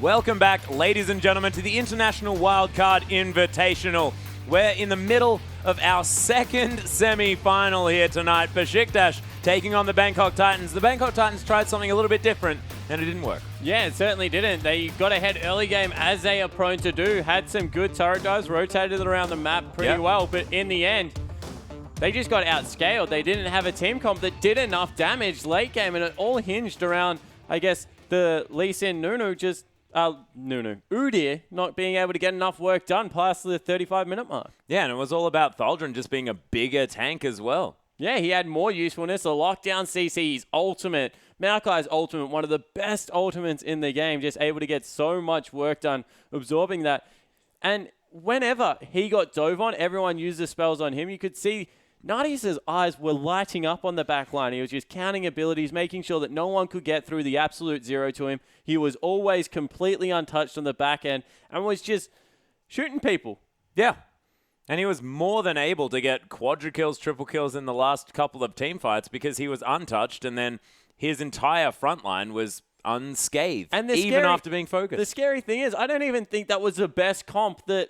Welcome back, ladies and gentlemen, to the International Wildcard Invitational. We're in the middle of our second semi-final here tonight. Besiktas taking on the Bangkok Titans. The Bangkok Titans tried something a little bit different, and it didn't work. Yeah, it certainly didn't. They got ahead early game, as they are prone to do. Had some good turret dives, rotated around the map pretty well, but in the end, they just got outscaled. They didn't have a team comp that did enough damage late game, and it all hinged around, I guess, the Lee Sin Udyr not being able to get enough work done past the 35-minute mark. Yeah, and it was all about Thaldrun just being a bigger tank as well. Yeah, he had more usefulness. The lockdown CC's ultimate, Maokai's ultimate, one of the best ultimates in the game, just able to get so much work done, absorbing that. And whenever he got dove on, everyone used the spells on him. You could see Nadius's eyes were lighting up on the back line. He was just counting abilities, making sure that no one could get through the absolute zero to him. He was always completely untouched on the back end and was just shooting people. Yeah. And he was more than able to get quadra kills, triple kills in the last couple of team fights because he was untouched, and then his entire front line was unscathed, and even after being focused. The scary thing is, I don't even think that was the best comp that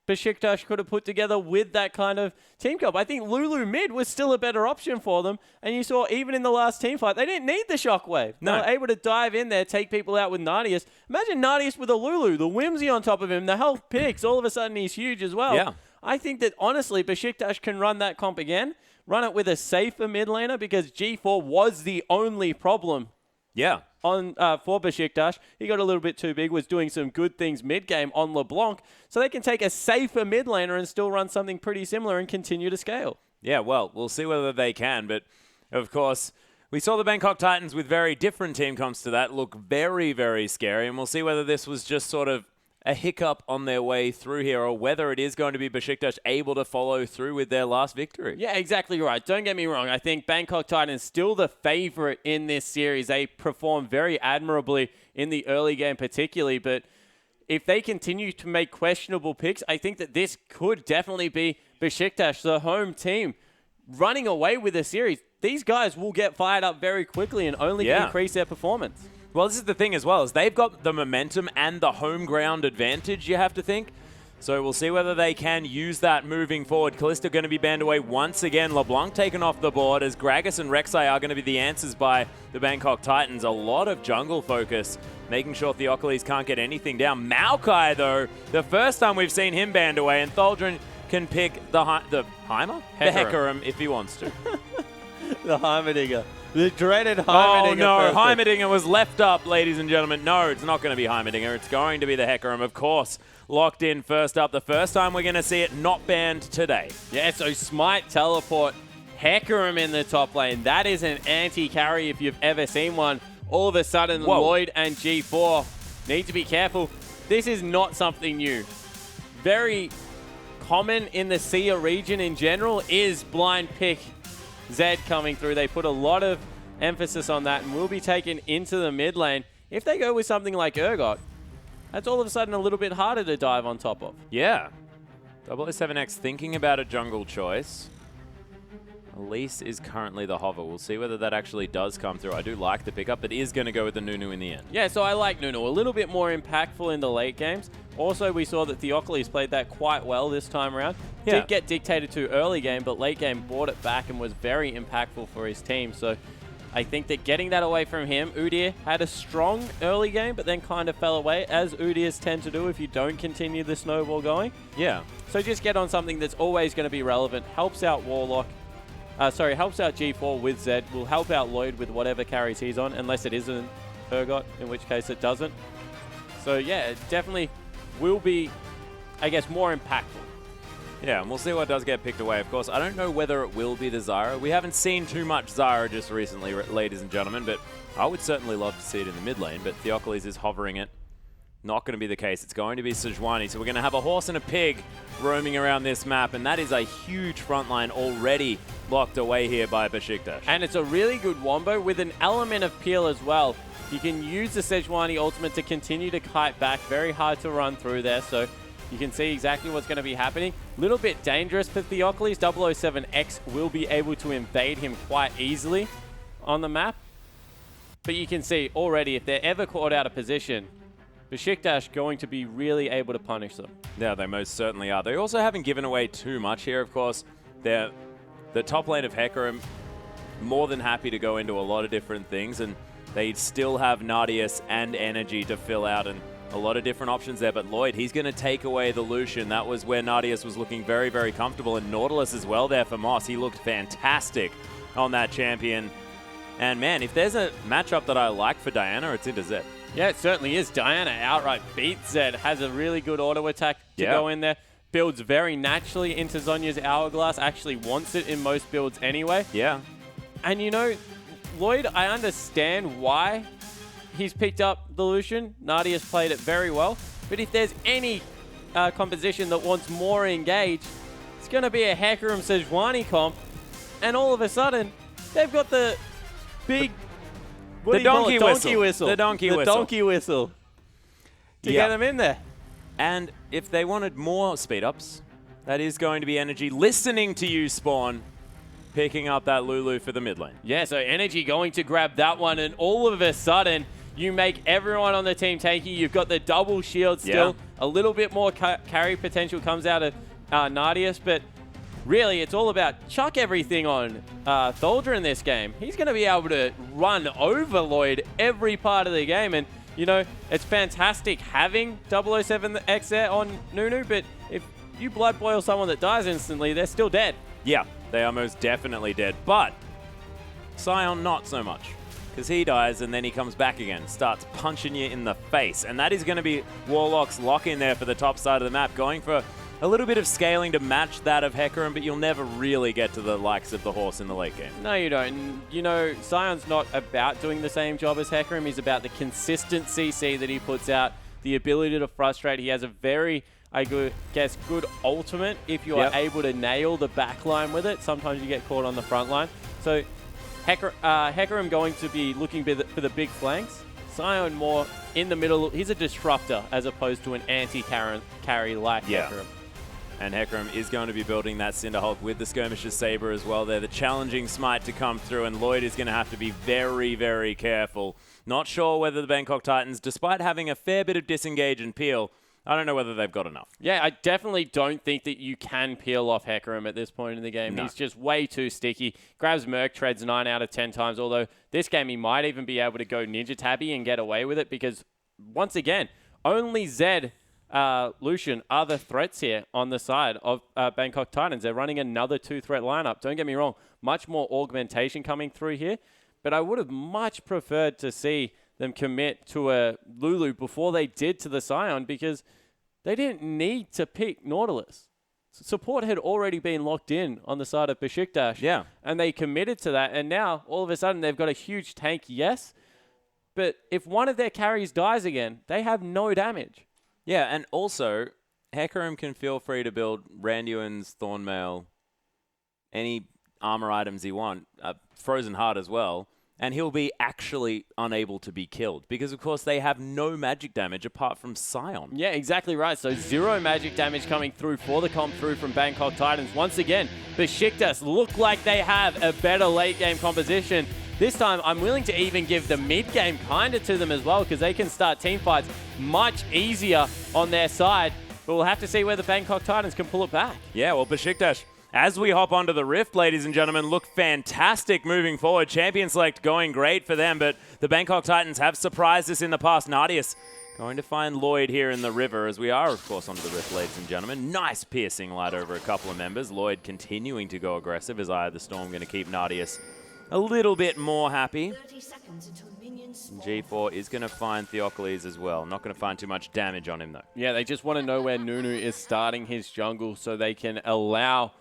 Besiktas could have put together with that kind of team comp. I think Lulu mid was still a better option for them. And you saw even in the last team fight, they didn't need the shockwave. No. They were able to dive in there, take people out with Nadius. Imagine Nadius with a Lulu, the whimsy on top of him, the health picks. All of a sudden, he's huge as well. Yeah. I think that, honestly, Besiktas can run that comp again, run it with a safer mid laner, because G4 was the only problem. Yeah. For Besiktas. He got a little bit too big, was doing some good things mid-game on LeBlanc, so they can take a safer mid laner and still run something pretty similar and continue to scale. Yeah, well, we'll see whether they can, but of course, we saw the Bangkok Titans with very different team comps to that look very, very scary, and we'll see whether this was just sort of a hiccup on their way through here, or whether it is going to be Besiktas able to follow through with their last victory. Yeah, exactly right. Don't get me wrong. I think Bangkok Titans still the favorite in this series. They performed very admirably in the early game particularly, but if they continue to make questionable picks, I think that this could definitely be Besiktas, the home team, running away with the series. These guys will get fired up very quickly and only increase their performance. Well, this is the thing as well, is they've got the momentum and the home ground advantage, you have to think. So we'll see whether they can use that moving forward. Kalista going to be banned away once again. LeBlanc taken off the board, as Gragas and Rek'Sai are going to be the answers by the Bangkok Titans. A lot of jungle focus, making sure Theocles can't get anything down. Maokai, though, the first time we've seen him banned away, and Thaldrun can pick the Heimer? The Hecarim if he wants to. The Heimerdinger. The dreaded Heimerdinger. Oh, no. Heimerdinger was left up, ladies and gentlemen. No, it's not going to be Heimerdinger. It's going to be the Hecarim, of course. Locked in first up. The first time we're going to see it not banned today. Yeah, so Smite, Teleport, Hecarim in the top lane. That is an anti-carry if you've ever seen one. All of a sudden, Lloyd and G4 need to be careful. This is not something new. Very common in the SIA region in general is blind pick Zed coming through. They put a lot of emphasis on that and will be taken into the mid lane. If they go with something like Urgot, that's all of a sudden a little bit harder to dive on top of. Yeah. 007X thinking about a jungle choice. Elise is currently the hover. We'll see whether that actually does come through. I do like the pickup, but is going to go with the Nunu in the end. Yeah, so I like Nunu. A little bit more impactful in the late games. Also, we saw that Theocles played that quite well this time around. Yeah. Did get dictated to early game, but late game brought it back and was very impactful for his team. So I think that getting that away from him, Udyr had a strong early game, but then kind of fell away, as Udyrs tend to do if you don't continue the snowball going. Yeah. So just get on something that's always going to be relevant. Helps out Warlock. Helps out G4 with Zed. Will help out Lloyd with whatever carries he's on, unless it isn't Urgot, in which case it doesn't. So yeah, it definitely will be, I guess, more impactful. Yeah, and we'll see what does get picked away. Of course, I don't know whether it will be the Zyra. We haven't seen too much Zyra just recently, ladies and gentlemen, but I would certainly love to see it in the mid lane, but Theocles is hovering it. Not going to be the case. It's going to be Sejuani. So we're going to have a horse and a pig roaming around this map, and that is a huge front line already locked away here by Besiktas. And it's a really good wombo with an element of peel as well. You can use the Sejuani ultimate to continue to kite back. Very hard to run through there, so you can see exactly what's going to be happening. A little bit dangerous for Theocles. 007X will be able to invade him quite easily on the map. But you can see already, if they're ever caught out of position, Besiktas going to be really able to punish them. Yeah, they most certainly are. They also haven't given away too much here, of course. The top lane of Hecarim, more than happy to go into a lot of different things, and they still have Nardius and Energy to fill out, and a lot of different options there. But Lloyd, he's going to take away the Lucian. That was where Nardius was looking very, very comfortable, and Nautilus as well there for Moss. He looked fantastic on that champion. And man, if there's a matchup that I like for Diana, it's into Zed. Yeah, it certainly is. Diana outright beats Zed, has a really good auto attack to go in there. Builds very naturally into Zhonya's Hourglass, actually wants it in most builds anyway. Yeah. And you know, Lloyd, I understand why he's picked up the Lucian. Nardius played it very well. But if there's any composition that wants more engage, it's going to be a Hecarim Sejuani comp. And all of a sudden, they've got the big... The donkey whistle. The donkey whistle. To get them in there. And if they wanted more speed-ups, that is going to be Energy listening to you, Spawn, picking up that Lulu for the mid lane. Yeah, so Energy going to grab that one, and all of a sudden, you make everyone on the team tanky. You've got the double shield still. A little bit more carry potential comes out of Nardius, but really, it's all about chuck everything on Tholder in this game. He's going to be able to run over Lloyd every part of the game, and you know, it's fantastic having 007X there on Nunu, but if you blood boil someone that dies instantly, they're still dead. Yeah, they are most definitely dead, but Sion not so much, because he dies and then he comes back again, starts punching you in the face, and that is going to be Warlock's lock in there for the top side of the map, going for a little bit of scaling to match that of Hecarim, but you'll never really get to the likes of the horse in the late game. No, you don't. You know, Sion's not about doing the same job as Hecarim. He's about the consistent CC that he puts out, the ability to frustrate. He has a very, I guess, good ultimate if you are able to nail the back line with it. Sometimes you get caught on the front line. So Hecarim going to be looking for the big flanks. Sion more in the middle. He's a disruptor as opposed to an anti-carry like Hecarim. And Hecarim is going to be building that Cinderhulk with the Skirmisher's Saber as well there. The challenging smite to come through, and Lloyd is going to have to be very, very careful. Not sure whether the Bangkok Titans, despite having a fair bit of disengage and peel, I don't know whether they've got enough. Yeah, I definitely don't think that you can peel off Hecarim at this point in the game. No. He's just way too sticky. Grabs Merc Treads 9 out of 10 times, although this game he might even be able to go Ninja Tabby and get away with it because, once again, only Zed Lucian are the threats here on the side of Bangkok Titans. They're running another 2-threat lineup. Don't get me wrong, much more augmentation coming through here, but I would have much preferred to see them commit to a Lulu before they did to the Sion because they didn't need to pick Nautilus. Support had already been locked in on the side of Besiktas. Yeah. And they committed to that, and now all of a sudden they've got a huge tank, yes, but if one of their carries dies again, they have no damage. Yeah, and also, Hecarim can feel free to build Randuin's Thornmail, any armor items he want, Frozen Heart as well, and he'll be actually unable to be killed because, of course, they have no magic damage apart from Sion. Yeah, exactly right. So 0 magic damage coming through for the comp through from Bangkok Titans. Once again, Besiktas look like they have a better late-game composition. This time, I'm willing to even give the mid-game kind of to them as well because they can start team fights much easier on their side. But we'll have to see where the Bangkok Titans can pull it back. Yeah, well, Besiktas, as we hop onto the Rift, ladies and gentlemen, look fantastic moving forward. Champion select going great for them, but the Bangkok Titans have surprised us in the past. Nardius going to find Lloyd here in the river as we are, of course, onto the Rift, ladies and gentlemen. Nice piercing light over a couple of members. Lloyd continuing to go aggressive as Eye of the Storm going to keep Nardius a little bit more happy. G4 is going to find Theocles as well. Not going to find too much damage on him, though. Yeah, they just want to know where Nunu is starting his jungle so they can allow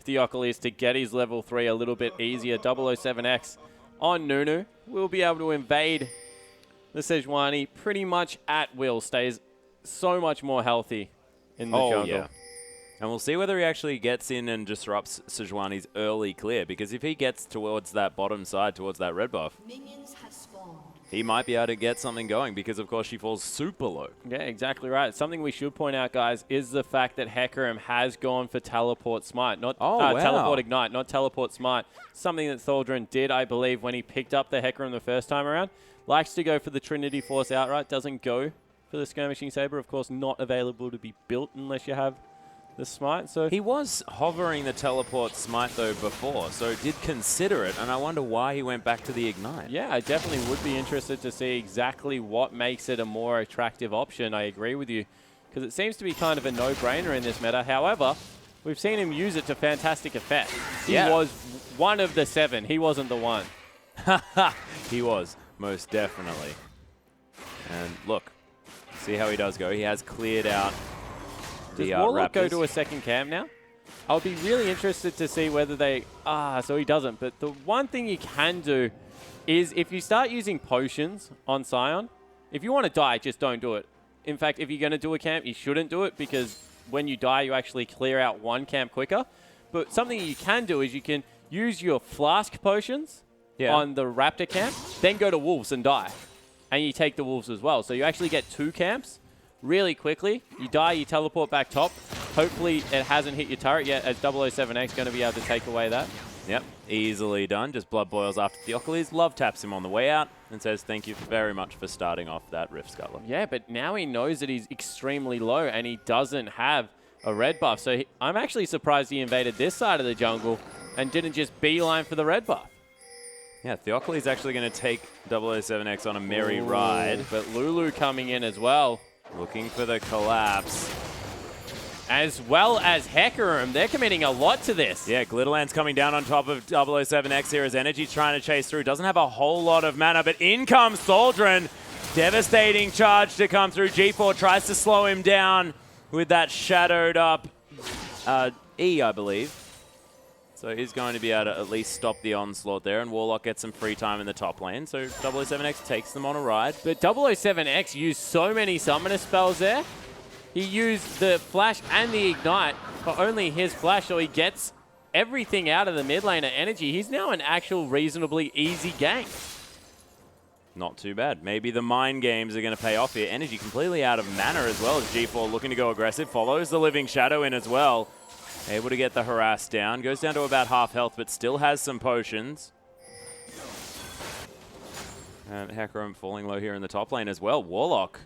Theocles to get his level 3 a little bit easier. 007X on Nunu will be able to invade the Sejuani pretty much at will. Stays so much more healthy in the jungle. Yeah. And we'll see whether he actually gets in and disrupts Sejuani's early clear, because if he gets towards that bottom side, towards that red buff, he might be able to get something going, because of course she falls super low. Yeah, exactly right. Something we should point out, guys, is the fact that Hecarim has gone for Teleport Smite, not Teleport Ignite, not Teleport Smite. Something that Thaldrin did, I believe, when he picked up the Hecarim the first time around. Likes to go for the Trinity Force outright, doesn't go for the Skirmishing Saber. Of course, not available to be built unless you have the Smite. So he was hovering the teleport Smite, though, before, so did consider it, and I wonder why he went back to the Ignite. Yeah, I definitely would be interested to see exactly what makes it a more attractive option. I agree with you, because it seems to be kind of a no-brainer in this meta. However, we've seen him use it to fantastic effect. He was one of the 7. He wasn't the one. He was, most definitely. And look, see how he does go. He has cleared out the Does Warlock Raptors. go to a second camp now? I'll be really interested to see whether they... so he doesn't. But the one thing you can do is if you start using potions on Sion, if you want to die, just don't do it. In fact, if you're going to do a camp, you shouldn't do it because when you die, you actually clear out one camp quicker. But something you can do is you can use your flask potions on the Raptor camp, then go to Wolves and die. And you take the Wolves as well. So you actually get 2 camps really quickly. You die, you teleport back top. Hopefully it hasn't hit your turret yet, as 007X going to be able to take away that. Yep, easily done. Just blood boils after Theocles. Love taps him on the way out and says thank you very much for starting off that Rift Scuttler. Yeah, but now he knows that he's extremely low and he doesn't have a red buff. So I'm actually surprised he invaded this side of the jungle and didn't just beeline for the red buff. Yeah, Theocles actually going to take 007X on a merry ride. But Lulu coming in as well. Looking for the collapse. As well as Hecarim. They're committing a lot to this. Yeah, Glitterland's coming down on top of 007X here as Energy's trying to chase through. Doesn't have a whole lot of mana, but in comes Soldrin. Devastating charge to come through. G4 tries to slow him down with that shadowed up E, I believe. So he's going to be able to at least stop the onslaught there, and Warlock gets some free time in the top lane. So 007X takes them on a ride. But 007X used so many summoner spells there. He used the flash and the ignite for only his flash, so he gets everything out of the mid lane at Energy. He's now an actual reasonably easy game. Not too bad. Maybe the mind games are going to pay off here. Energy completely out of mana as well as G4 looking to go aggressive. Follows the Living Shadow in as well. Able to get the harass down. Goes down to about half health, but still has some potions. And Hecarim falling low here in the top lane as well. Warlock.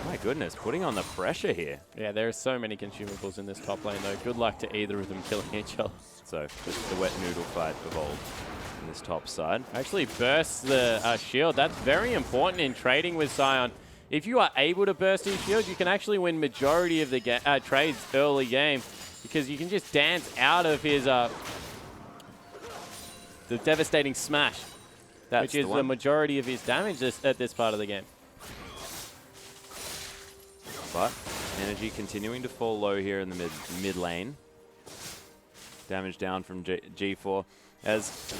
My goodness, putting on the pressure here. Yeah, there are so many consumables in this top lane, though. Good luck to either of them killing each other. So, just the wet noodle fight of old in this top side. Actually bursts the shield. That's very important in trading with Sion. If you are able to burst his shield, you can actually win majority of the trades early game because you can just dance out of his the devastating smash, which is the majority of his damage at this part of the game. But Energy continuing to fall low here in the mid lane. Damage down from G4 as...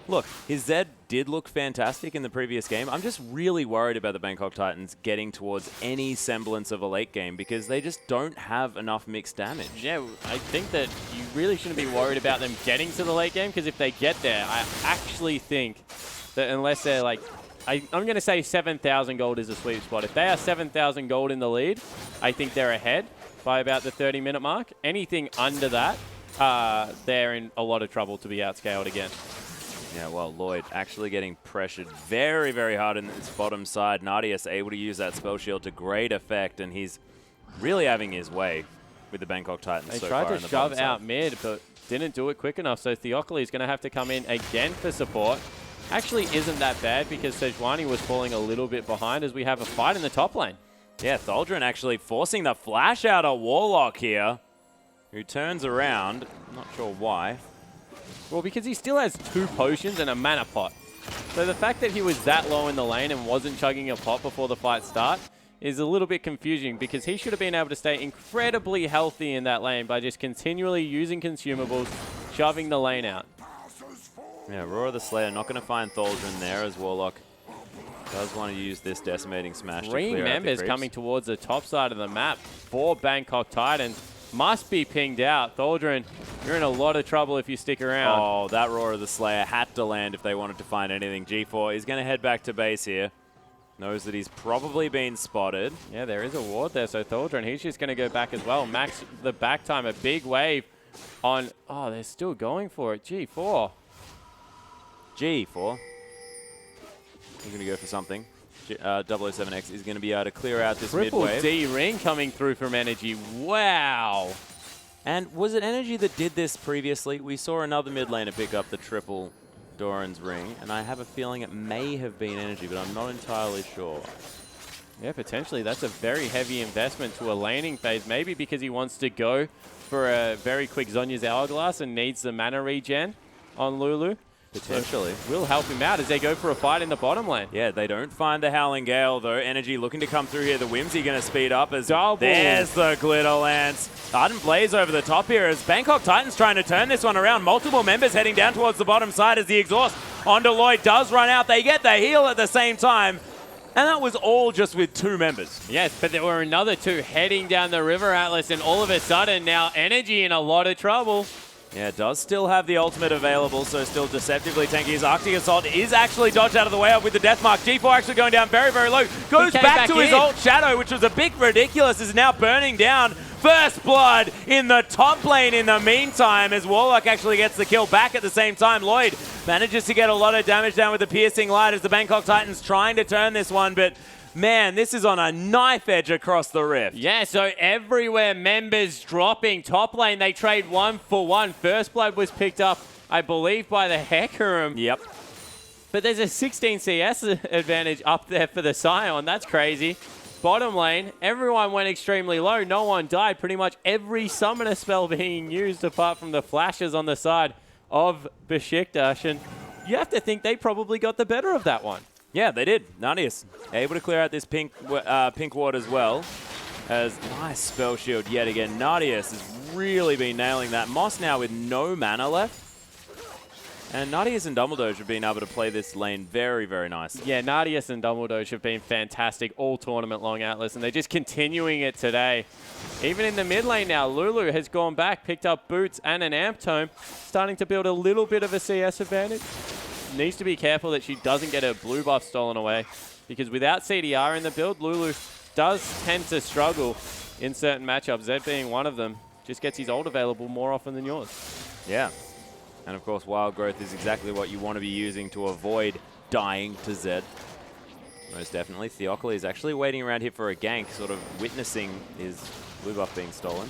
Look, his Zed did look fantastic in the previous game. I'm just really worried about the Bangkok Titans getting towards any semblance of a late game because they just don't have enough mixed damage. Yeah, I think that you really shouldn't be worried about them getting to the late game because if they get there, I actually think that unless they're like... I'm going to say 7,000 gold is a sweet spot. If they are 7,000 gold in the lead, I think they're ahead by about the 30-minute mark. Anything under that, they're in a lot of trouble to be outscaled again. Yeah, well, Lloyd actually getting pressured very, very hard in this bottom side. Nardius able to use that spell shield to great effect, and he's really having his way with the Bangkok Titans so far. They tried to shove out mid, but didn't do it quick enough, so Theocles is going to have to come in again for support. Actually isn't that bad because Sejuani was falling a little bit behind as we have a fight in the top lane. Yeah, Tholdrin actually forcing the flash out of Warlock here, who turns around. Not sure why. Well, because he still has 2 potions and a mana pot. So the fact that he was that low in the lane and wasn't chugging a pot before the fight start is a little bit confusing because he should have been able to stay incredibly healthy in that lane by just continually using consumables, shoving the lane out. Yeah, Roar of the Slayer not going to find Tholdrin there as Warlock does want to use this decimating smash to clear out the creeps. 3 members coming towards the top side of the map for Bangkok Titans. Must be pinged out. Tholdrin, you're in a lot of trouble if you stick around. Oh, that Roar of the Slayer had to land if they wanted to find anything. G4 is going to head back to base here. Knows that he's probably been spotted. Yeah, there is a ward there, so Tholdrin, he's just going to go back as well. Max the back time, a big wave on... Oh, they're still going for it. G4. G4. He's going to go for something. 007X is going to be able to clear out this Triple mid wave. D ring coming through from Energy. Wow. And was it Energy that did this previously? We saw another mid laner pick up the triple Doran's ring, and I have a feeling it may have been Energy, but I'm not entirely sure. Yeah, potentially. That's a very heavy investment to a laning phase, maybe because he wants to go for a very quick Zhonya's Hourglass and needs the mana regen on Lulu. Potentially. So will help him out as they go for a fight in the bottom lane. Yeah, they don't find the Howling Gale, though. Energy looking to come through here. The Whimsy going to speed up as Double. There's the Glitter Lance. Ardent Blaze over the top here as Bangkok Titans trying to turn this one around. Multiple members heading down towards the bottom side as the exhaust onto Lloyd does run out. They get the heal at the same time. And that was all just with 2 members. Yes, but there were another 2 heading down the river, Atlas, and all of a sudden now Energy in a lot of trouble. Yeah, does still have the ultimate available, so still deceptively tanky. His Arctic Assault is actually dodged out of the way up with the Death Mark. G4 actually going down very, very low. Goes back to his ult Shadow, which was a bit ridiculous, is now burning down. First blood in the top lane in the meantime as Warlock actually gets the kill back at the same time. Lloyd manages to get a lot of damage down with the Piercing Light as the Bangkok Titans trying to turn this one, but man, this is on a knife edge across the rift. Yeah, so everywhere members dropping. Top lane, they trade 1 for 1. First blood was picked up, I believe, by the Hecarim. Yep. But there's a 16 CS advantage up there for the Scion. That's crazy. Bottom lane, everyone went extremely low. No one died. Pretty much every summoner spell being used apart from the flashes on the side of Besiktas. And you have to think they probably got the better of that one. Yeah, they did. Nadius able to clear out this pink ward as well. As nice spell shield yet again. Nadius has really been nailing that. Moss now with no mana left. And Nadius and Dumbledore have been able to play this lane very, very nicely. Yeah, Nadius and Dumbledore have been fantastic all tournament long, Atlas, and they're just continuing it today. Even in the mid lane now, Lulu has gone back, picked up boots and an amp tome, starting to build a little bit of a CS advantage. Needs to be careful that she doesn't get her blue buff stolen away, because without CDR in the build, Lulu does tend to struggle in certain matchups, Zed being one of them. Just gets his ult available more often than yours. Yeah. And of course, Wild Growth is exactly what you want to be using to avoid dying to Zed. Most definitely. Theocles actually waiting around here for a gank, sort of witnessing his blue buff being stolen.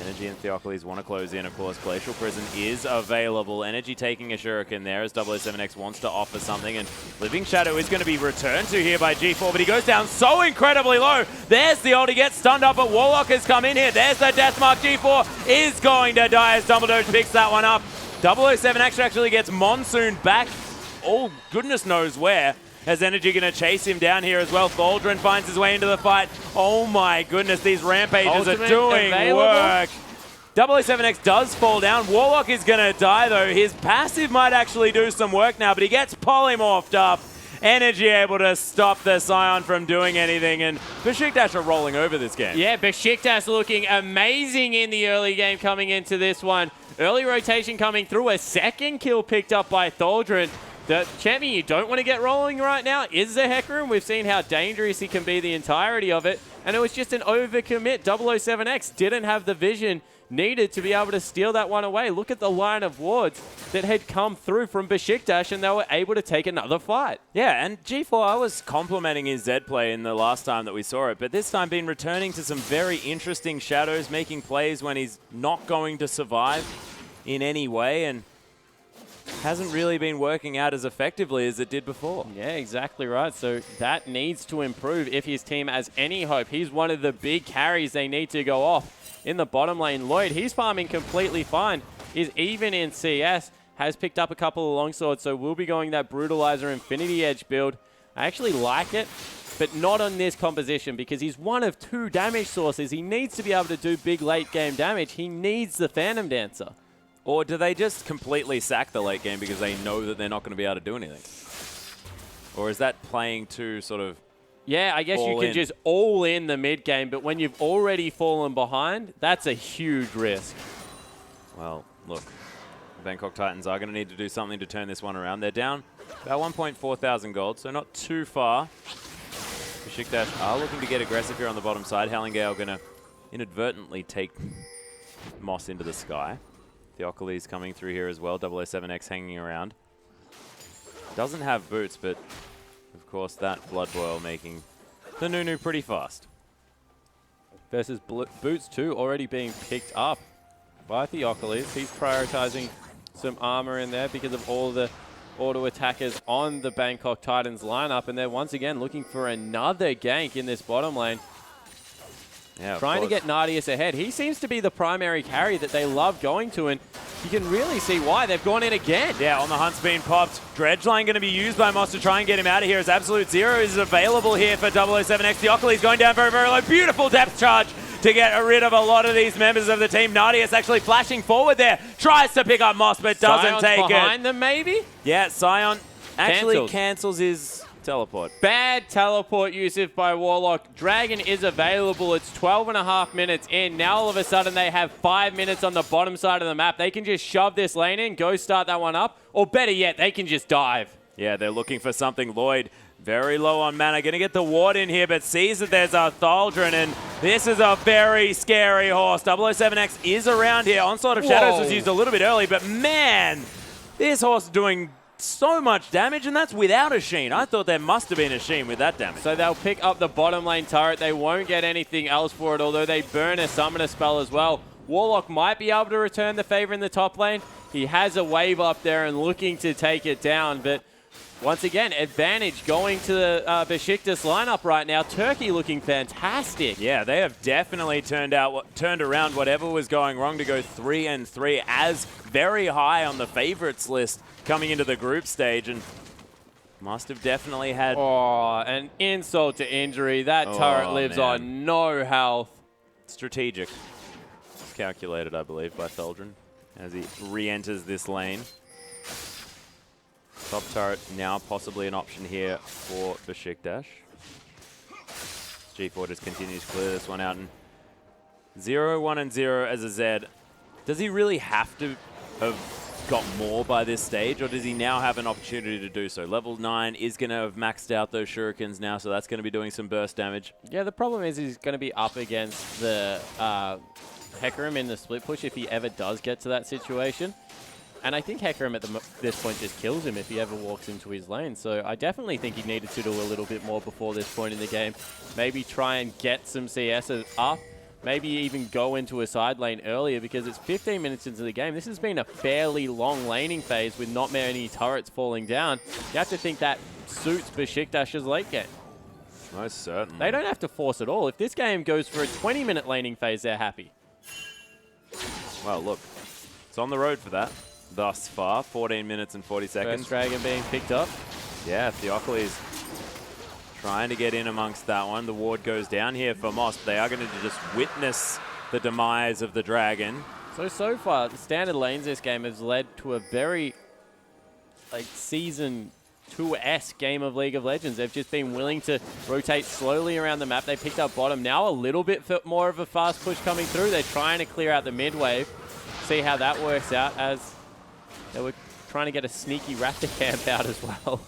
Energy and Theocles want to close in, of course. Glacial Prison is available. Energy taking a Shuriken there as 007X wants to offer something. And Living Shadow is going to be returned to here by G4, but he goes down so incredibly low. There's the ult. He gets stunned up, but Warlock has come in here. There's the Deathmark. G4 is going to die as Dumbledore picks that one up. 007X actually gets Monsoon back. Oh, goodness knows where. Has Energy going to chase him down here as well. Thaldrin finds his way into the fight. Oh my goodness, these Rampages are doing work. 007X does fall down. Warlock is going to die though. His passive might actually do some work now, but he gets polymorphed up. Energy able to stop the Scion from doing anything, and Besiktas are rolling over this game. Yeah, Besiktas looking amazing in the early game coming into this one. Early rotation coming through. A second kill picked up by Thaldrin. The champion you don't want to get rolling right now is the Hecarim. We've seen how dangerous he can be the entirety of it. And it was just an overcommit. 007X didn't have the vision needed to be able to steal that one away. Look at the line of wards that had come through from Besiktas, and they were able to take another fight. Yeah, and G4, I was complimenting his Zed play in the last time that we saw it, but this time been returning to some very interesting shadows, making plays when he's not going to survive in any way, and hasn't really been working out as effectively as it did before. Yeah, exactly right. So that needs to improve if his team has any hope. He's one of the big carries they need to go off in the bottom lane. Lloyd, he's farming completely fine. Is even in CS, has picked up a couple of longswords, so we'll be going that Brutalizer Infinity Edge build. I actually like it, but not on this composition because he's one of 2 damage sources. He needs to be able to do big late game damage. He needs the Phantom Dancer. Or do they just completely sack the late game because they know that they're not going to be able to do anything? Or is that playing too sort of Yeah, I guess you can just all in the mid game, but when you've already fallen behind, that's a huge risk. Well, look, Bangkok Titans are going to need to do something to turn this one around. They're down about 1.4 thousand gold, so not too far. Besiktas are looking to get aggressive here on the bottom side. Hellingale going to inadvertently take Moss into the sky. Theocles coming through here as well. 007X hanging around. Doesn't have boots, but of course, that Blood Boil making the Nunu pretty fast. Versus Boots 2 already being picked up by Theocles. He's prioritizing some armor in there because of all the auto attackers on the Bangkok Titans lineup, and they're once again looking for another gank in this bottom lane. Yeah, trying to get Nardius ahead. He seems to be the primary carry that they love going to, and you can really see why they've gone in again. Yeah, on the hunt's been popped. Dredge line going to be used by Moss to try and get him out of here as Absolute Zero is available here for 007X. Theocles going down very, very low. Beautiful depth charge to get rid of a lot of these members of the team. Nardius actually flashing forward there. Tries to pick up Moss, but doesn't Sion's take it. behind them, maybe? Yeah, Sion actually cancels his teleport. Bad teleport usage by Warlock. Dragon is available. It's 12.5 minutes in. Now all of a sudden they have 5 minutes on the bottom side of the map. They can just shove this lane in, go start that one up, or better yet, they can just dive. Yeah, they're looking for something. Lloyd very low on mana. Going to get the ward in here, but sees that there's a Thaldron, and this is a very scary horse. 007X is around here. Onslaught of Shadows was used a little bit early, but man, this horse is doing so much damage, and that's without a Sheen. I thought there must have been a Sheen with that damage. So they'll pick up the bottom lane turret. They won't get anything else for it, although they burn a summoner spell as well. Warlock might be able to return the favor in the top lane. He has a wave up there and looking to take it down, but once again, advantage going to the Besiktas lineup right now. Turkey looking fantastic. Yeah, they have definitely turned around whatever was going wrong to go 3-3 as very high on the favorites list coming into the group stage, and must have definitely had... Oh, an insult to injury. That turret lives on no health. Strategic. It's calculated, I believe, by Thaldron as he re-enters this lane. Top turret now possibly an option here for Besiktas. G4 just continues to clear this one out, and 0, 1, and 0 as a Zed. Does he really have to have got more by this stage, or does he now have an opportunity to do so? Level 9 is going to have maxed out those shurikens now, so that's going to be doing some burst damage. Yeah, the problem is he's going to be up against the Hecarim in the split push if he ever does get to that situation. And I think Hecarim at this point just kills him if he ever walks into his lane. So I definitely think he needed to do a little bit more before this point in the game. Maybe try and get some CS up. Maybe even go into a side lane earlier, because it's 15 minutes into the game. This has been a fairly long laning phase with not many turrets falling down. You have to think that suits Besiktas' late game. Most certainly. They don't have to force it all. If this game goes for a 20-minute laning phase, they're happy. Well, look, it's on the road for that thus far. 14 minutes and 40 seconds. First dragon being picked up. Yeah, Theocles trying to get in amongst that one. The ward goes down here for Moss. They are going to just witness the demise of the dragon. So far, the standard lanes this game has led to a very, Season 2-esque game of League of Legends. They've just been willing to rotate slowly around the map. They picked up bottom. Now a little bit more of a fast push coming through. They're trying to clear out the mid wave. See how that works out, as they were trying to get a sneaky Raptor camp out as well.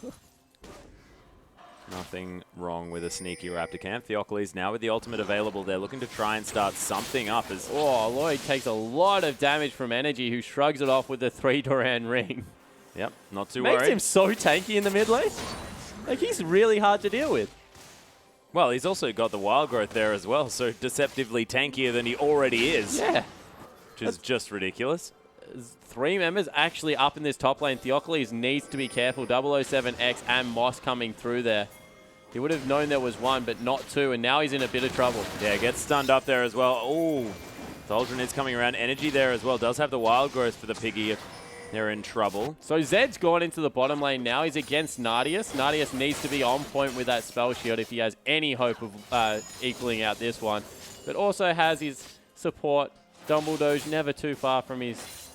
Nothing wrong with a sneaky Raptor camp. Theocles now with the ultimate available. They're looking to try and start something up. As Lloyd takes a lot of damage from Energy, who shrugs it off with the 3 Doran ring. Yep, not too worried. Makes him so tanky in the mid lane. He's really hard to deal with. Well, he's also got the wild growth there as well, so deceptively tankier than he already is. Yeah. Which is just ridiculous. 3 members actually up in this top lane. Theocles needs to be careful. 007X and Moss coming through there. He would have known there was 1, but not 2, and now he's in a bit of trouble. Yeah, gets stunned up there as well. Oh, Thaldron is coming around. Energy there as well. Does have the wild growth for the piggy if they're in trouble. So Zed's gone into the bottom lane now. He's against Nardius. Nardius needs to be on point with that spell shield if he has any hope of equaling out this one. But also has his support. Dumbledore's never too far from his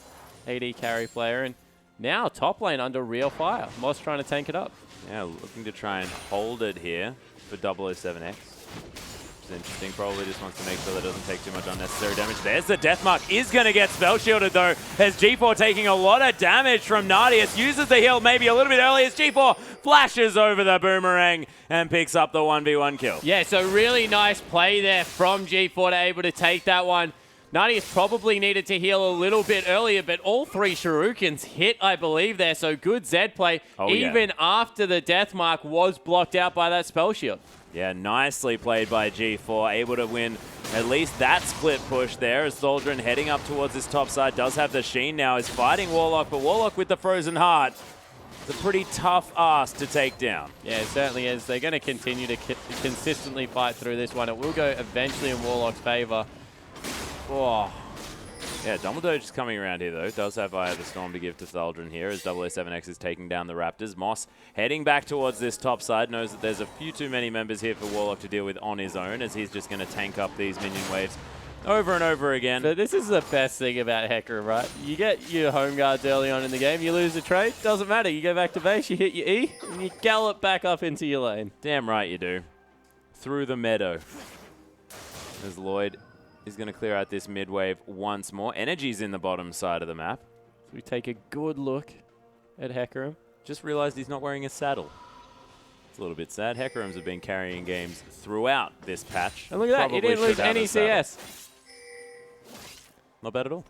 AD carry player. And now top lane under real fire. Moss trying to tank it up. Yeah, looking to try and hold it here for 007X. Which is interesting. Probably just wants to make sure that it doesn't take too much unnecessary damage. There's the death mark. Is going to get spell shielded though, as G4 taking a lot of damage from Nardius. Uses the heal maybe a little bit early as G4 flashes over the boomerang and picks up the 1v1 kill. Yeah, so really nice play there from G4 to able to take that one. Nadia's probably needed to heal a little bit earlier, but all 3 shurikens hit, I believe, there. So good Zed play, even after the death mark was blocked out by that spell shield. Yeah, nicely played by G4, able to win at least that split push there as Thaldrun heading up towards this top side. Does have the Sheen now, is fighting Warlock, but Warlock with the Frozen Heart. It's a pretty tough ask to take down. Yeah, it certainly is. They're going to continue to consistently fight through this one. It will go eventually in Warlock's favor. Oh. Yeah, Dumbledore is coming around here, though. Does have Eye of the Storm to give to Thaldrun here as 007X is taking down the Raptors. Moss heading back towards this top side. Knows that there's a few too many members here for Warlock to deal with on his own, as he's just going to tank up these minion waves over and over again. So this is the best thing about Hecarim, right? You get your home guards early on in the game, you lose the trade, doesn't matter. You go back to base, you hit your E, and you gallop back up into your lane. Damn right you do. Through the meadow. As Lloyd is going to clear out this mid wave once more. Energy's in the bottom side of the map. So we take a good look at Hecarim. Just realized he's not wearing a saddle. It's a little bit sad. Hecarims have been carrying games throughout this patch. And look at that, he didn't lose any CS. Not bad at all.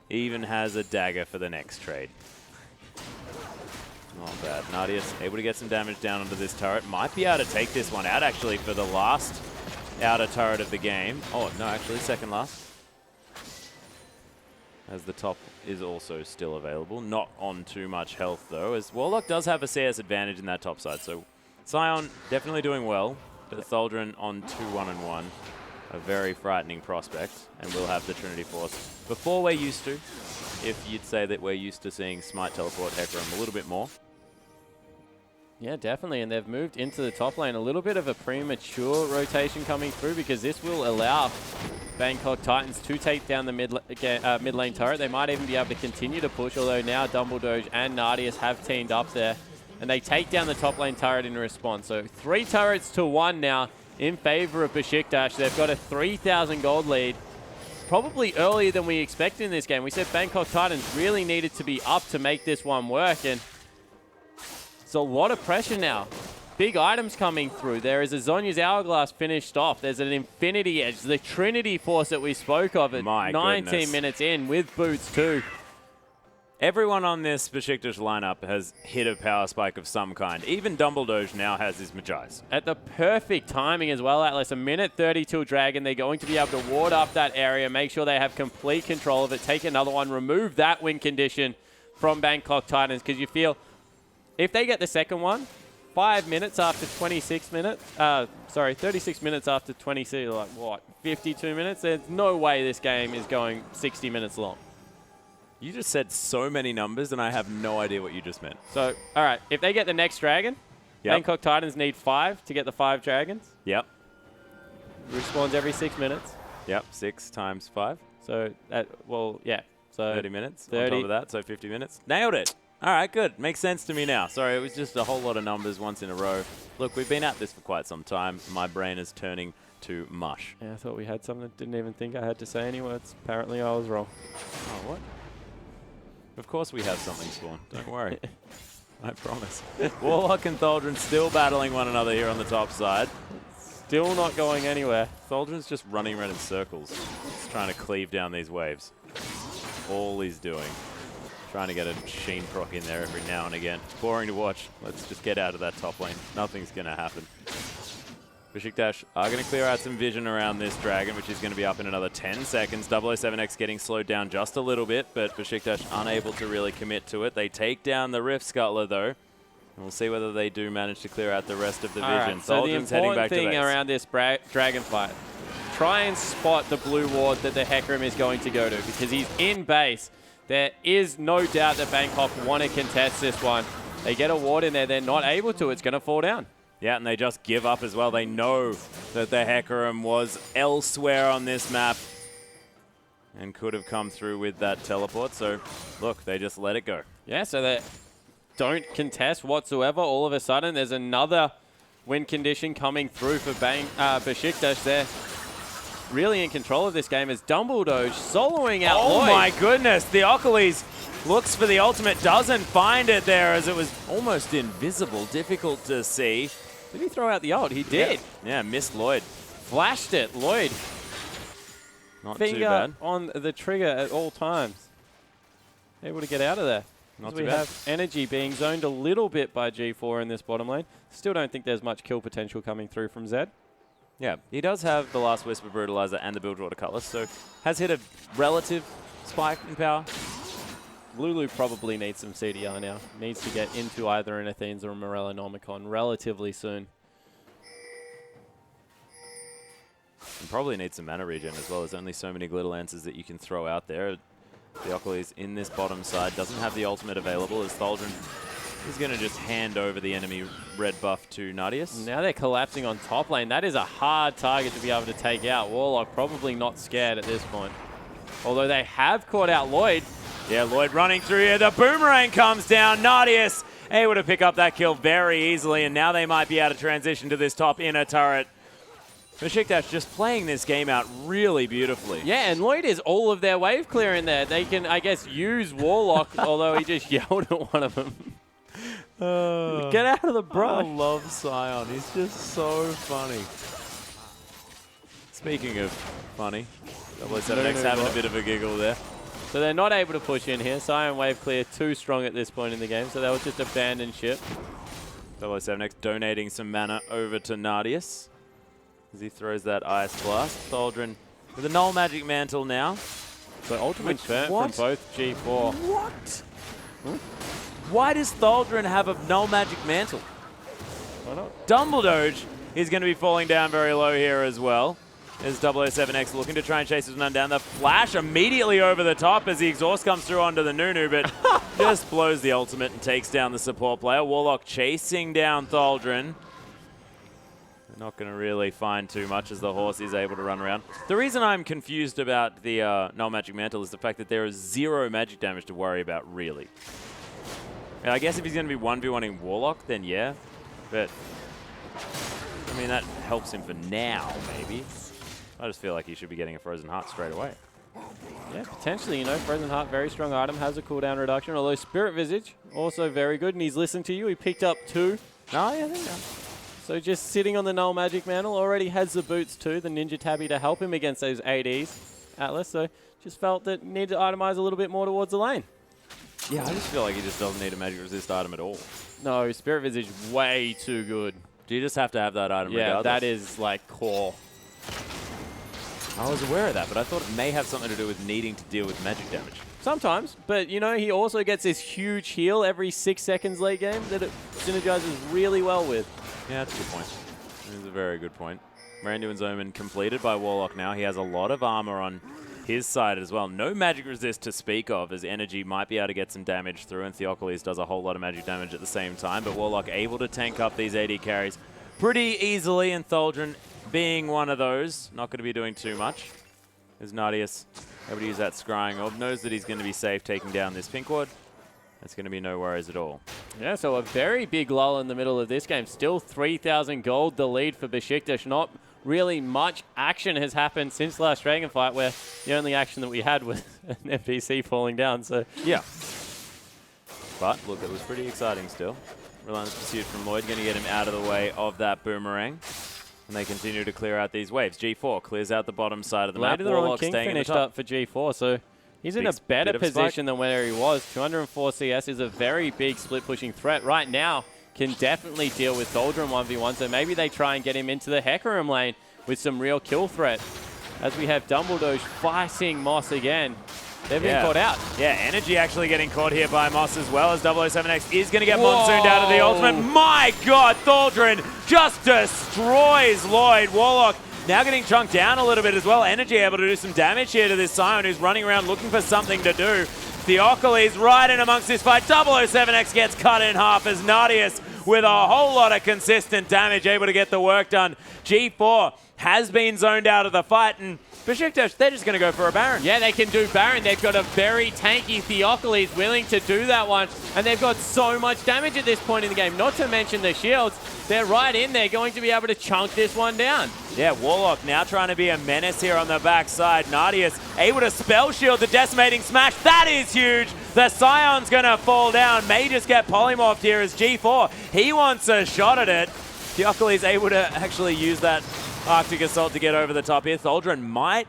Even has a dagger for the next trade. Not bad. Nadia's able to get some damage down onto this turret. Might be able to take this one out, actually, for the last outer turret of the game. Oh, no, actually, second last. As the top is also still available. Not on too much health, though, as Warlock does have a CS advantage in that top side. So Sion definitely doing well, but Thaldrun on 2-1-1. A very frightening prospect, and we'll have the Trinity Force before we're used to, if you'd say that we're used to seeing Smite teleport Hecarim a little bit more. Yeah, definitely, and they've moved into the top lane. A little bit of a premature rotation coming through because this will allow Bangkok Titans to take down the mid lane turret. They might even be able to continue to push, although now Dumbledore and Nadius have teamed up there, and they take down the top lane turret in response. So 3 turrets to 1 now in favor of Besiktas. They've got a 3,000 gold lead. Probably earlier than we expected in this game. We said Bangkok Titans really needed to be up to make this one work, and it's a lot of pressure now. Big items coming through. There is a Zhonya's Hourglass finished off. There's an Infinity Edge, the Trinity Force that we spoke of at 19 minutes in with boots too. Everyone on this Besiktas lineup has hit a power spike of some kind. Even Dumbledore now has his Magi's. At the perfect timing as well, Atlas. A minute 30 till Dragon. They're going to be able to ward up that area, make sure they have complete control of it, take another one, remove that win condition from Bangkok Titans, because you feel if they get the second one, 5 minutes after 26 minutes, 36 minutes after 26, like what, 52 minutes? There's no way this game is going 60 minutes long. You just said so many numbers, and I have no idea what you just meant. So, all right, if they get the next dragon, Bangkok Titans need 5 to get the 5 dragons. Yep. Respawns every 6 minutes. Yep, 6 times 5. So, yeah. So 30 minutes 30. On top of that, so 50 minutes. Nailed it. All right, good. Makes sense to me now. Sorry, it was just a whole lot of numbers once in a row. Look, we've been at this for quite some time. My brain is turning to mush. Yeah, I thought we had something. Didn't even think I had to say any words. Apparently, I was wrong. Oh, what? Of course we have something spawn. Don't worry. I promise. Warlock and Thaldrun still battling one another here on the top side. Still not going anywhere. Thaldrun's just running around in circles. He's trying to cleave down these waves. All he's doing. Trying to get a Sheen proc in there every now and again. It's boring to watch. Let's just get out of that top lane. Nothing's going to happen. Besiktas are going to clear out some vision around this dragon, which is going to be up in another 10 seconds. 007X getting slowed down just a little bit, but Besiktas unable to really commit to it. They take down the Rift Scuttler, though. And we'll see whether they do manage to clear out the rest of the vision. Right, so the important thing around this dragon fight, try and spot the blue ward that the Hecarim is going to go to, because he's in base. There is no doubt that Bangkok want to contest this one. They get a ward in there. They're not able to. It's going to fall down. Yeah, and they just give up as well. They know that the Hecarim was elsewhere on this map and could have come through with that teleport. So, look, they just let it go. Yeah, so they don't contest whatsoever. All of a sudden, there's another win condition coming through for Besiktas. They're really in control of this game as Dumbledore soloing out Oh Lloyd. My goodness, the Achilles looks for the ultimate, doesn't find it there as it was almost invisible, difficult to see. Did he throw out the ult? He did. Yeah, missed Lloyd. Flashed it. Lloyd Not too finger bad. on the trigger at all times. Able to get out of there. Not we too bad. have energy being zoned a little bit by G4 in this bottom lane. Still don't think there's much kill potential coming through from Zed. Yeah, he does have the Last Whisper Brutalizer and the Bilgewater Cutlass, so has hit a relative spike in power. Lulu probably needs some CDR now. Needs to get into either an Athenes or a Morellonomicon relatively soon. And probably needs some mana regen as well. There's only so many Glitter Lances that you can throw out there. Theocles in this bottom side doesn't have the ultimate available as Thaldrun is going to just hand over the enemy red buff to Nadius. Now they're collapsing on top lane. That is a hard target to be able to take out. Warlock probably not scared at this point. Although they have caught out Lloyd. Yeah, Lloyd running through here. The boomerang comes down. Nadius able to pick up that kill very easily, and now they might be able to transition to this top inner turret. Besiktas just playing this game out really beautifully. Yeah, and Lloyd is all of their wave clear in there. They can, I guess, use Warlock, although he just yelled at one of them. Get out of the brush. I love Scion. He's just so funny. Speaking of funny, 007X having a bit of a giggle there. So they're not able to push in here. Scion wave clear too strong at this point in the game, so they'll just abandon ship. 007X donating some mana over to Nadius as he throws that Ice Blast. Thaldrun with a Null Magic Mantle now. So ultimate turn from both G4. What? Why does Thaldrun have a Null Magic Mantle? Why not? Dumbledoge is going to be falling down very low here as well. As 007X looking to try and chase this one down. The flash immediately over the top as the exhaust comes through onto the Nunu, but just blows the ultimate and takes down the support player. Warlock chasing down Thaldrun. Not going to really find too much as the horse is able to run around. The reason I'm confused about the Null Magic Mantle is the fact that there is 0 magic damage to worry about, really. And I guess if he's going to be 1v1ing Warlock, then yeah. But, I mean, that helps him for now, maybe. I just feel like he should be getting a Frozen Heart straight away. Yeah, potentially, you know, Frozen Heart, very strong item, has a cooldown reduction, although Spirit Visage, also very good, and he's listened to you. He picked up 2. Oh, yeah, there you go. So just sitting on the Null Magic Mantle, already has the boots too, the Ninja Tabby to help him against those ADs, Atlas, so just felt that need to itemize a little bit more towards the lane. Yeah, I just feel like he just doesn't need a magic resist item at all. No, Spirit Visage, way too good. Do you just have to have that item regardless? Yeah, that is like core. I was aware of that, but I thought it may have something to do with needing to deal with magic damage. Sometimes, but you know, he also gets this huge heal every 6 seconds late game that it synergizes really well with. Yeah, that's a good point. That is a very good point. Randuin's Omen completed by Warlock now. He has a lot of armor on his side as well. No magic resist to speak of, as Energy might be able to get some damage through, and Theocles does a whole lot of magic damage at the same time, but Warlock able to tank up these AD carries pretty easily, and Thaldrun being one of those, not going to be doing too much. As Nadius able to use that Scrying Orb, knows that he's going to be safe taking down this pink ward. That's going to be no worries at all. Yeah, so a very big lull in the middle of this game. Still 3,000 gold, the lead for Besiktas. Not really much action has happened since last Dragon fight, where the only action that we had was an NPC falling down. So yeah. But look, it was pretty exciting still. Relentless pursuit from Lloyd, going to get him out of the way of that boomerang. And they continue to clear out these waves. G4 clears out the bottom side of the map. Warlock King finished up for G4, so he's in a better position than where he was. 204 CS is a very big split-pushing threat. Right now, can definitely deal with Thaldrun 1v1, so maybe they try and get him into the Hecarim lane with some real kill threat. As we have Dumbledoge fighting Moss again. They've been caught out. Yeah, Energy actually getting caught here by Moss as well, as 007X is going to get monsooned out of the ultimate. My God, Thaldrun just destroys Lloyd. Warlock now getting chunked down a little bit as well. Energy able to do some damage here to this Scion, who's running around looking for something to do. Theocles right in amongst this fight. 007X gets cut in half as Nadius with a whole lot of consistent damage, able to get the work done. G4 has been zoned out of the fight, and Besiktas, they're just going to go for a Baron. Yeah, they can do Baron. They've got a very tanky Theocles willing to do that one, and they've got so much damage at this point in the game, not to mention the shields. They're right in there, going to be able to chunk this one down. Yeah, Warlock now trying to be a menace here on the backside. Nadius able to spell shield the decimating smash. That is huge. The Scion's going to fall down. May just get polymorphed here as G4. He wants a shot at it. Theocles able to actually use that Arctic Assault to get over the top here. Thaldrun might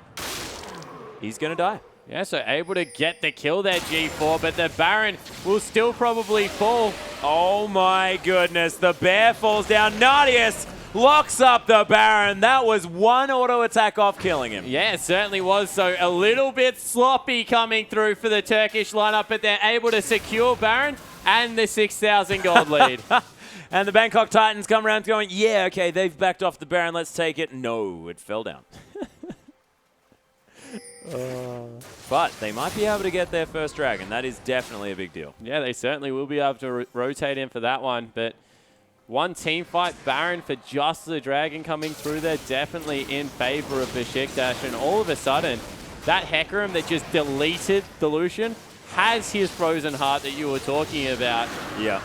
he's going to die. Yeah, so able to get the kill there, G4, but the Baron will still probably fall. Oh my goodness, the bear falls down. Nadius locks up the Baron. That was one auto attack off killing him. Yeah, it certainly was. So a little bit sloppy coming through for the Turkish lineup, but they're able to secure Baron and the 6,000 gold lead. And the Bangkok Titans come around going, yeah, okay, they've backed off the Baron, let's take it. No, it fell down. But they might be able to get their first dragon. That is definitely a big deal. Yeah, they certainly will be able to rotate in for that one. But one team fight, Baron for just the dragon coming through there, definitely in favor of Besiktas. And all of a sudden, that Hecarim that just deleted Dilution has his frozen heart that you were talking about. Yeah.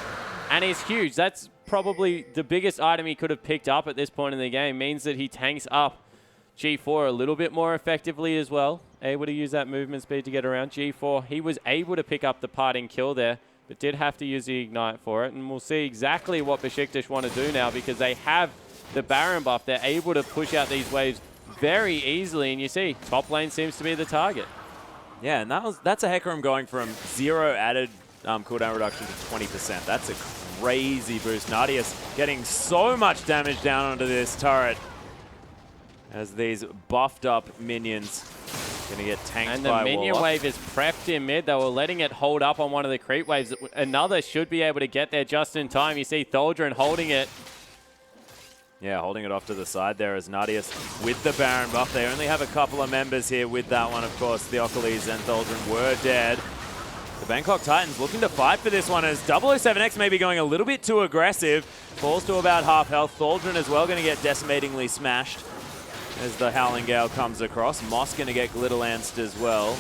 And it's huge. That's probably the biggest item he could have picked up at this point in the game. Means that he tanks up G4 a little bit more effectively as well. Able to use that movement speed to get around. G4, he was able to pick up the parting kill there, but did have to use the Ignite for it. And we'll see exactly what Besiktas want to do now because they have the Baron buff. They're able to push out these waves very easily. And you see, top lane seems to be the target. Yeah, and that's a Hecarim going from 0 added cooldown reduction to 20%. That's a crazy boost. Nadius getting so much damage down onto this turret as these buffed up minions going to get tanked and by the minion Warlock. wave is prepped in mid. They were letting it hold up on one of the creep waves. Another should be able to get there just in time. You see Tholdren holding it. Yeah, holding it off to the side there as Nadius with the Baron buff. They only have a couple of members here with that one, of course. Theocles and Tholdren were dead. The Bangkok Titans looking to fight for this one as 007X may be going a little bit too aggressive. Falls to about half health. Tholdren as well going to get decimatingly smashed as the Howling Gale comes across. Moss going to get Glitterlanced as well.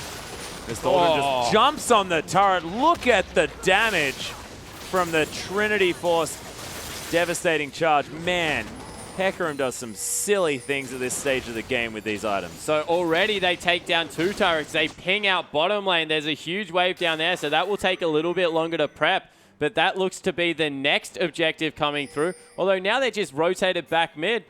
As Tholdren just jumps on the turret. Look at the damage from the Trinity Force. Devastating charge. Man, Hecarim does some silly things at this stage of the game with these items. So already they take down 2 turrets. They ping out bottom lane. There's a huge wave down there, so that will take a little bit longer to prep. But that looks to be the next objective coming through. Although now they just rotated back mid.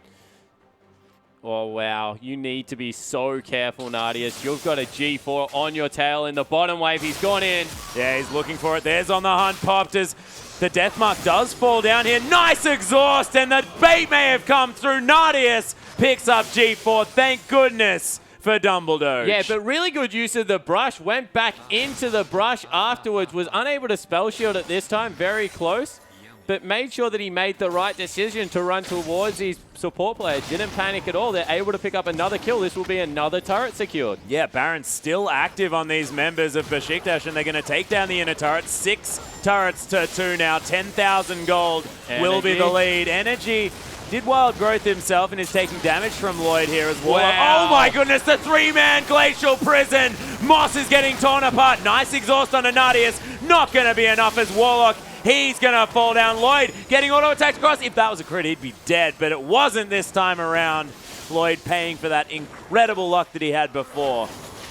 Oh, wow. You need to be so careful, Nadius. You've got a G4 on your tail in the bottom wave. He's gone in. Yeah, he's looking for it. There's on the hunt. Popped as the death mark does fall down here. Nice exhaust, and the bait may have come through. Nadius picks up G4. Thank goodness for Dumbledore. Yeah, but really good use of the brush. Went back into the brush afterwards. Was unable to spell shield it this time. Very close. But made sure that he made the right decision to run towards his support player. Didn't panic at all. They're able to pick up another kill. This will be another turret secured. Yeah, Baron's still active on these members of Besiktas, and they're going to take down the inner turret. 6 turrets to 2 now. 10,000 gold will be the lead. Energy did wild growth himself and is taking damage from Lloyd here as well. Wow. Oh my goodness, the 3-man glacial prison. Moss is getting torn apart. Nice exhaust on Nadius. Not going to be enough as Warlock. He's going to fall down. Lloyd getting auto attacked across. If that was a crit, he'd be dead, but it wasn't this time around. Lloyd paying for that incredible luck that he had before.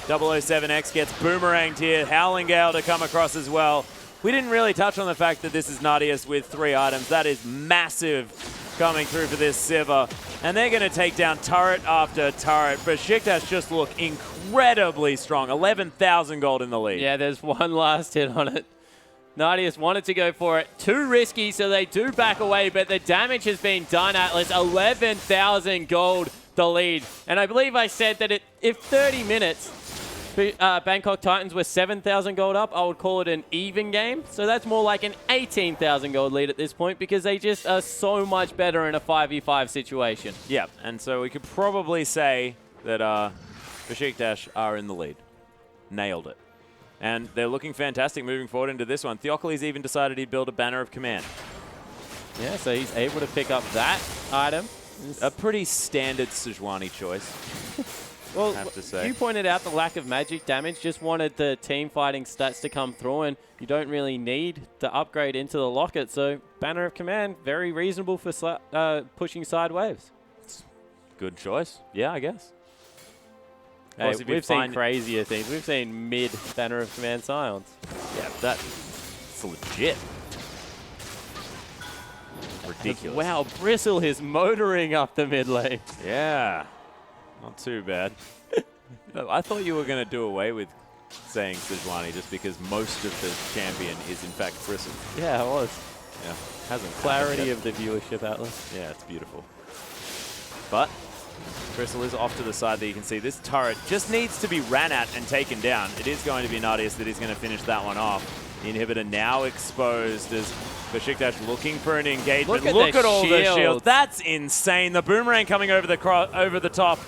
007X gets boomeranged here. Howling Gale to come across as well. We didn't really touch on the fact that this is Nadius with 3 items. That is massive coming through for this Sivir. And they're going to take down turret after turret. Besiktas just look incredibly strong. 11,000 gold in the lead. Yeah, there's one last hit on it. Nadius wanted to go for it. Too risky, so they do back away, but the damage has been done, Atlas. 11,000 gold, the lead. And I believe I said that if 30 minutes, Bangkok Titans were 7,000 gold up, I would call it an even game. So that's more like an 18,000 gold lead at this point because they just are so much better in a 5v5 situation. Yeah, and so we could probably say that Besiktas are in the lead. Nailed it. And they're looking fantastic moving forward into this one. Theocles even decided he'd build a banner of command. Yeah, so he's able to pick up that item. A pretty standard Sejuani choice, Well, I have to say. You pointed out the lack of magic damage. Just wanted the team fighting stats to come through, and you don't really need the upgrade into the locket. So banner of command, very reasonable for pushing side waves. Good choice. Yeah, I guess. Hey, we've seen crazier things. We've seen mid banner of command silence. Yeah, that's legit. Ridiculous. Wow, Bristle is motoring up the mid lane. Yeah, not too bad. I thought you were going to do away with saying Sejuani just because most of the champion is in fact Bristle. Yeah, I was. Yeah, hasn't Clarity of the viewership outlet. Yeah, it's beautiful. But Bristle is off to the side that you can see. This turret just needs to be ran at and taken down. It is going to be Nadius that is going to finish that one off. The inhibitor now exposed as Besiktas looking for an engagement. Look at all the shields. That's insane. The boomerang coming over the top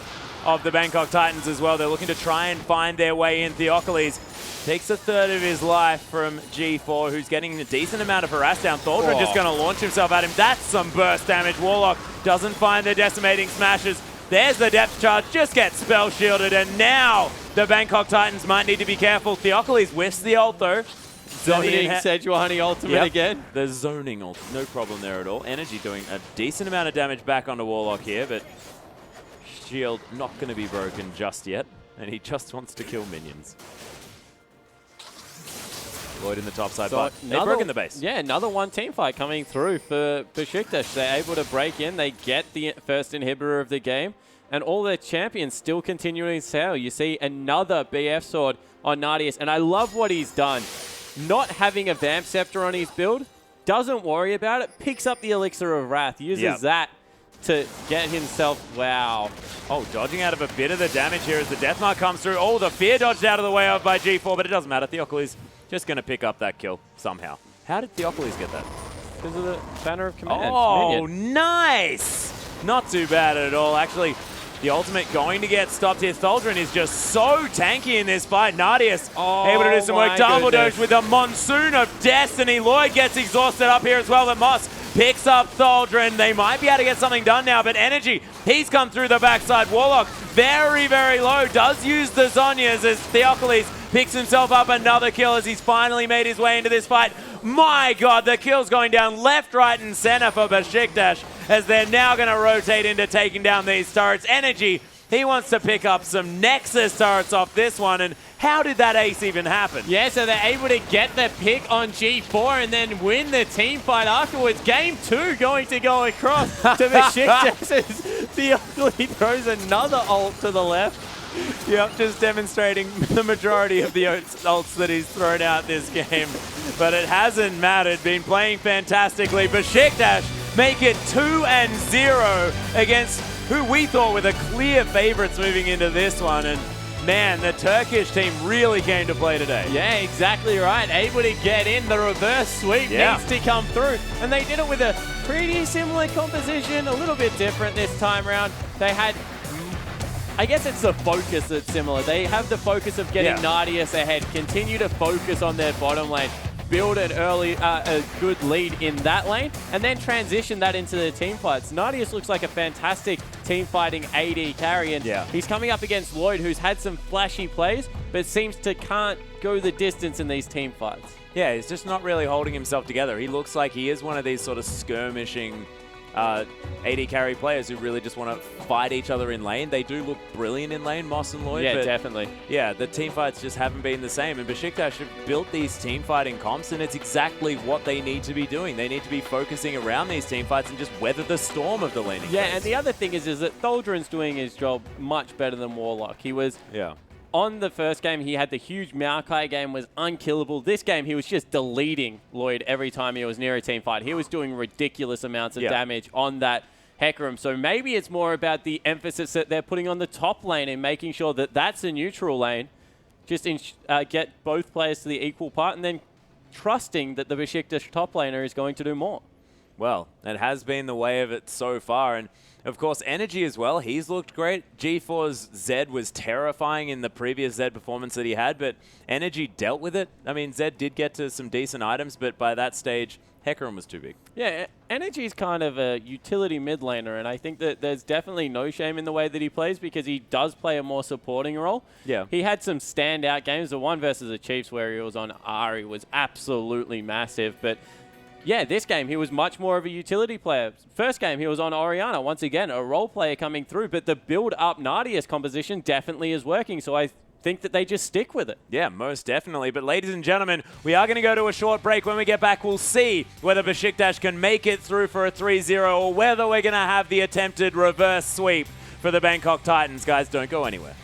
of the Bangkok Titans as well. They're looking to try and find their way in. Theocles takes a third of his life from G4, who's getting a decent amount of harass down. Thaldren just going to launch himself at him. That's some burst damage. Warlock doesn't find the decimating smashes. There's the depth charge, just gets spell shielded, and now the Bangkok Titans might need to be careful. Theocles whiffs the ult though. Zoning Sejuani ultimate again. The zoning ultimate, no problem there at all. Energy doing a decent amount of damage back onto Warlock here, but shield not going to be broken just yet, and he just wants to kill minions. Lloyd in the top side, but they've broken the base. Yeah, another one team fight coming through for Besiktas. They're able to break in. They get the first inhibitor of the game, and all their champions still continuing to sail. You see another BF sword on Nadius, and I love what he's done. Not having a Vamp Scepter on his build, doesn't worry about it, picks up the Elixir of Wrath, uses that to get himself, wow. Oh, dodging out of a bit of the damage here as the Deathmark comes through. Oh, the Fear dodged out of the way of by G4, but it doesn't matter. Theocles just going to pick up that kill somehow. How did Theocles get that? Because of the Banner of Command. Oh, nice! Not too bad at all. Actually, the ultimate going to get stopped here. Thaldren is just so tanky in this fight. Nadius able to do some work. Double Doge with a monsoon of destiny. Lloyd gets exhausted up here as well. But Moss picks up Thaldren. They might be able to get something done now, but Energy, he's come through the backside. Warlock, very, very low, does use the Zonyas as Theocles picks himself up another kill as he's finally made his way into this fight. My God, the kill's going down left, right, and center for Besiktas as they're now going to rotate into taking down these turrets. Energy, he wants to pick up some Nexus turrets off this one, and how did that ace even happen? Yeah, so they're able to get the pick on G4 and then win the team fight afterwards. Game 2 going to go across to Besiktas as Theocles throws another ult to the left. Yep, just demonstrating the majority of the ults that he's thrown out this game. But it hasn't mattered. Been playing fantastically. Besiktas make it 2-0 against who we thought were the clear favorites moving into this one. And man, the Turkish team really came to play today. Yeah, exactly right. Able to get in. The reverse sweep needs to come through. And they did it with a pretty similar composition, a little bit different this time around. They had, I guess it's the focus that's similar. They have the focus of getting Nadius ahead, continue to focus on their bottom lane, build an early, a good lead in that lane, and then transition that into the team fights. Nadius looks like a fantastic team fighting AD carry, and he's coming up against Lloyd, who's had some flashy plays, but seems to can't go the distance in these team fights. Yeah, he's just not really holding himself together. He looks like he is one of these sort of skirmishing AD carry players who really just want to fight each other in lane. They do look brilliant in lane, Moss and Lloyd. Yeah, but definitely. Yeah, the team fights just haven't been the same. And Besiktas have built these team fighting comps, and it's exactly what they need to be doing. They need to be focusing around these team fights and just weather the storm of the laning phase. And the other thing is that Thaldren's doing his job much better than Warlock. He was... On the first game, he had the huge Maokai game, was unkillable. This game, he was just deleting Lloyd every time he was near a team fight. He was doing ridiculous amounts of damage on that Hecarim. So maybe it's more about the emphasis that they're putting on the top lane and making sure that that's a neutral lane. Just get both players to the equal part and then trusting that the Besiktas top laner is going to do more. Well, it has been the way of it so far. And of course, Energy as well. He's looked great. G4's Zed was terrifying in the previous Zed performance that he had, but Energy dealt with it. I mean, Zed did get to some decent items, but by that stage, Hecarim was too big. Yeah, Energy's kind of a utility mid laner, and I think that there's definitely no shame in the way that he plays because he does play a more supporting role. Yeah. He had some standout games. The one versus the Chiefs where he was on Ahri was absolutely massive, but yeah, this game, he was much more of a utility player. First game, he was on Orianna. Once again, a role player coming through, but the build-up Nadius composition definitely is working, so I think that they just stick with it. Yeah, most definitely. But ladies and gentlemen, we are going to go to a short break. When we get back, we'll see whether Besiktas can make it through for a 3-0 or whether we're going to have the attempted reverse sweep for the Bangkok Titans. Guys, don't go anywhere.